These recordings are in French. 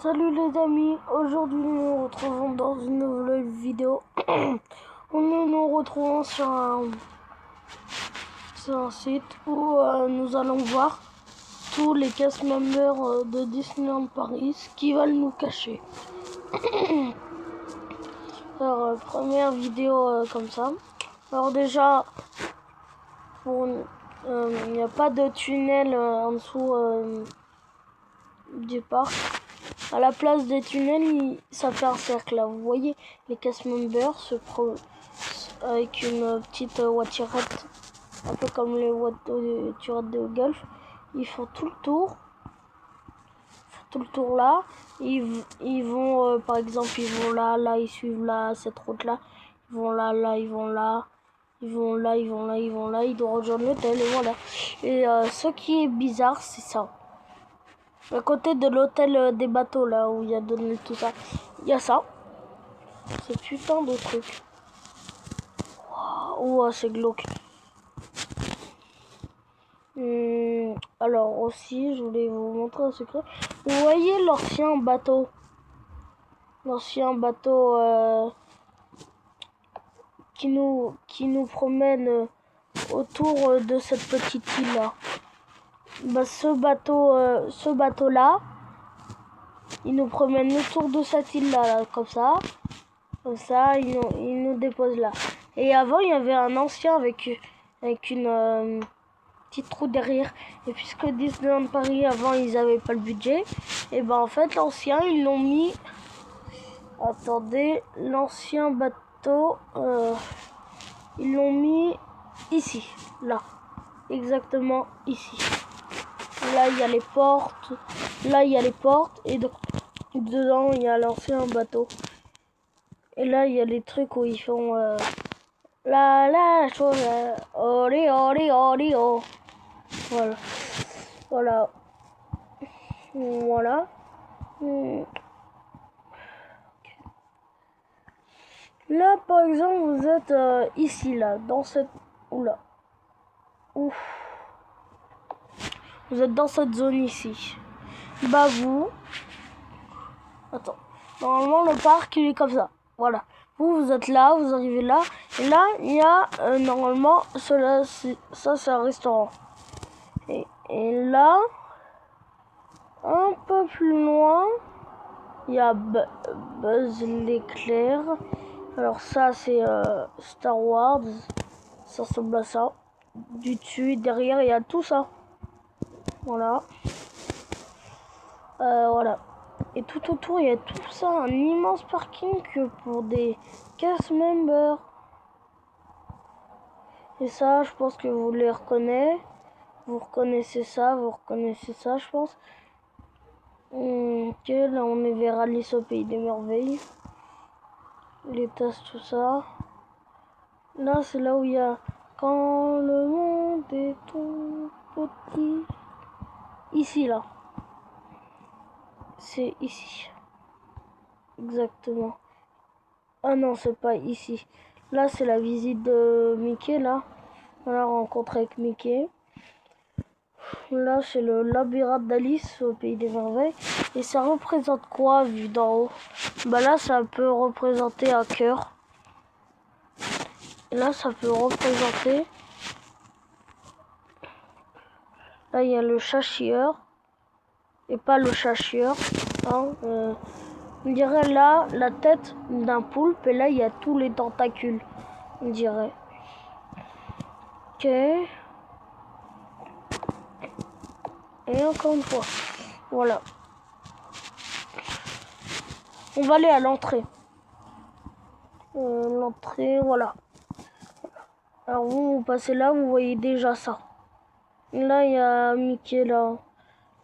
Salut les amis, aujourd'hui nous nous retrouvons dans une nouvelle vidéo. Nous nous retrouvons sur un site où nous allons voir tous les cast members de Disneyland Paris qui veulent nous cacher. Alors première vidéo comme ça. Alors déjà, il n'y a pas de tunnel en dessous du parc. À la place des tunnels, ça fait un cercle là. Vous voyez les cast members avec une petite voiturette, un peu comme les voiturettes de golf. Ils font tout le tour. Là. Ils vont, par exemple, ils vont là, ils suivent là, cette route là. Ils vont là, ils vont là. Ils vont là, ils vont là. Ils doivent rejoindre l'hôtel et voilà. Et ce qui est bizarre, c'est ça. À côté de l'hôtel des bateaux, là où il y a donné tout ça, il y a ça. C'est putain de truc. Oh, c'est glauque. Alors aussi, je voulais vous montrer un secret. Vous voyez l'ancien bateau qui nous promène autour de cette petite île là. Bah, ce bateau là, il nous promène autour de cette île là, comme ça, il nous dépose là. Et avant, il y avait un ancien avec une petite trou derrière. Et puisque Disneyland Paris avant, ils avaient pas le budget, et ben en fait l'ancien ils l'ont mis. Attendez, l'ancien bateau, ils l'ont mis ici, là, exactement ici. Là il y a les portes, et dedans il y a l'ancien bateau. Et là il y a les trucs où ils font la chose, olé olé olé oh. Voilà. Là par exemple vous êtes ici là, dans cette, oula, ouf. Vous êtes dans cette zone ici. Bah attends. Normalement le parc il est comme ça. Voilà. Vous êtes là, vous arrivez là. Et là il y a normalement ça c'est un restaurant. Et là, un peu plus loin, il y a Buzz l'éclair. Alors ça c'est Star Wars. Ça ressemble à ça. Du dessus, derrière il y a tout ça. Voilà. Voilà. Et tout autour, il y a tout ça, un immense parking pour des cast members. Et ça, je pense que vous les reconnaissez. Vous reconnaissez ça, je pense. Ok, là on est vers Alice au Pays des Merveilles. Les tasses, tout ça. Là, c'est là où il y a quand le monde est tout petit. Ici, là. C'est ici. Exactement. Ah non, c'est pas ici. Là, c'est la visite de Mickey, là. On a rencontré avec Mickey. Là, c'est le labyrinthe d'Alice au Pays des Merveilles. Et ça représente quoi, vu d'en haut? Bah là, ça peut représenter un cœur. Et là, ça peut représenter... Là, il y a le chat chieur. Et pas le chat chieur. Hein, on dirait là, la tête d'un poulpe. Et là, il y a tous les tentacules. On dirait. Ok. Et encore une fois. Voilà. On va aller à l'entrée. L'entrée, voilà. Alors vous passez là, vous voyez déjà ça. Là, il y a Mickey là.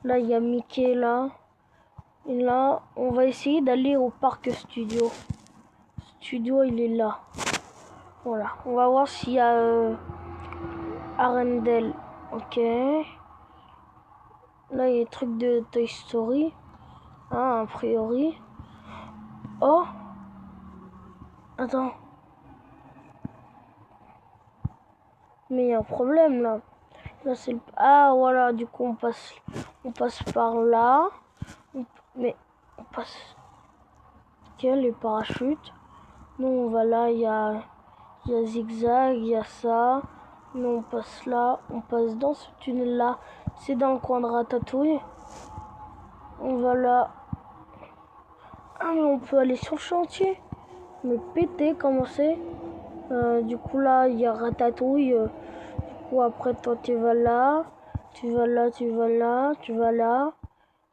Là, il y a Mickey là. Et là, on va essayer d'aller au parc studio. Studio, il est là. Voilà. On va voir s'il y a Arendelle. Ok. Là, il y a des trucs de Toy Story. Ah, a priori. Oh. Attends. Mais il y a un problème là. Là, c'est le... Ah, voilà. Du coup, on passe par là. Mais passe. Ok, les parachutes. Non, on va là, il y a zigzag, il y a ça. Non, on passe là, on passe dans ce tunnel là. C'est dans le coin de Ratatouille. On va là. Ah, mais on peut aller sur le chantier. Mais péter, comment c'est? Du coup, là, il y a Ratatouille. Du coup, après, toi, tu vas là. Tu vas là, tu vas là, tu vas là.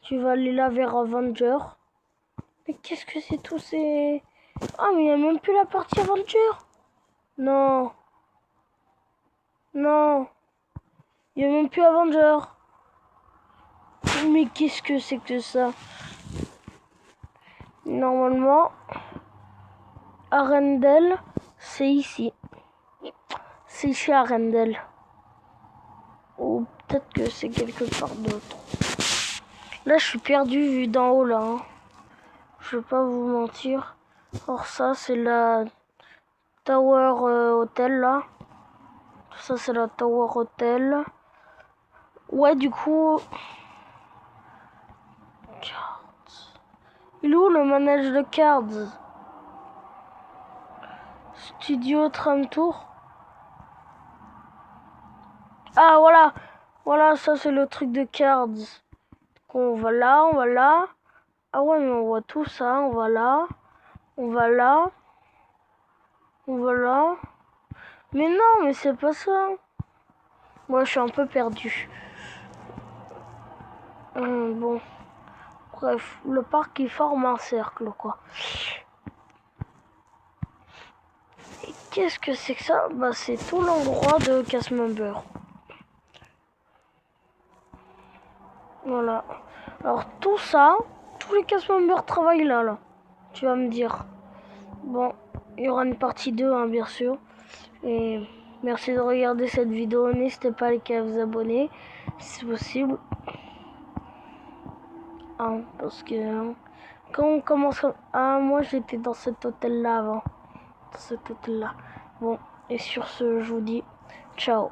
Tu vas aller là vers Avenger. Mais qu'est-ce que c'est tout ces... Ah, mais il n'y a même plus la partie Avenger. Non. Non. Il n'y a même plus Avenger. Mais qu'est-ce que c'est que ça? Normalement, Arendelle, c'est ici. C'est chez Arendelle. Ou peut-être que c'est quelque part d'autre. Là, je suis perdu vu d'en haut, là. Hein. Je vais pas vous mentir. Or, ça, c'est la Tower Hotel, là. Ça, c'est la Tower Hotel. Ouais, du coup... Il est où le manège de Cards? Studio Tram Tour. Ah, voilà. Voilà, ça, c'est le truc de Cards. On va là, on va là. Ah ouais, mais on voit tout ça. On va là. On va là. On va là. Mais non, mais c'est pas ça. Moi, je suis un peu perdu. Bon. Bref, le parc, il forme un cercle, quoi. Et qu'est-ce que c'est que ça? Bah, c'est tout l'endroit de Castmember. Voilà. Alors, tout ça, tous les Castmembers travaillent là, là. Tu vas me dire. Bon, il y aura une partie 2, hein, bien sûr. Et merci de regarder cette vidéo. N'hésitez pas à vous abonner, si possible. Hein, parce que quand on commence... Ah, moi j'étais dans cet hôtel-là avant. Dans cet hôtel-là. Bon, et sur ce, je vous dis ciao.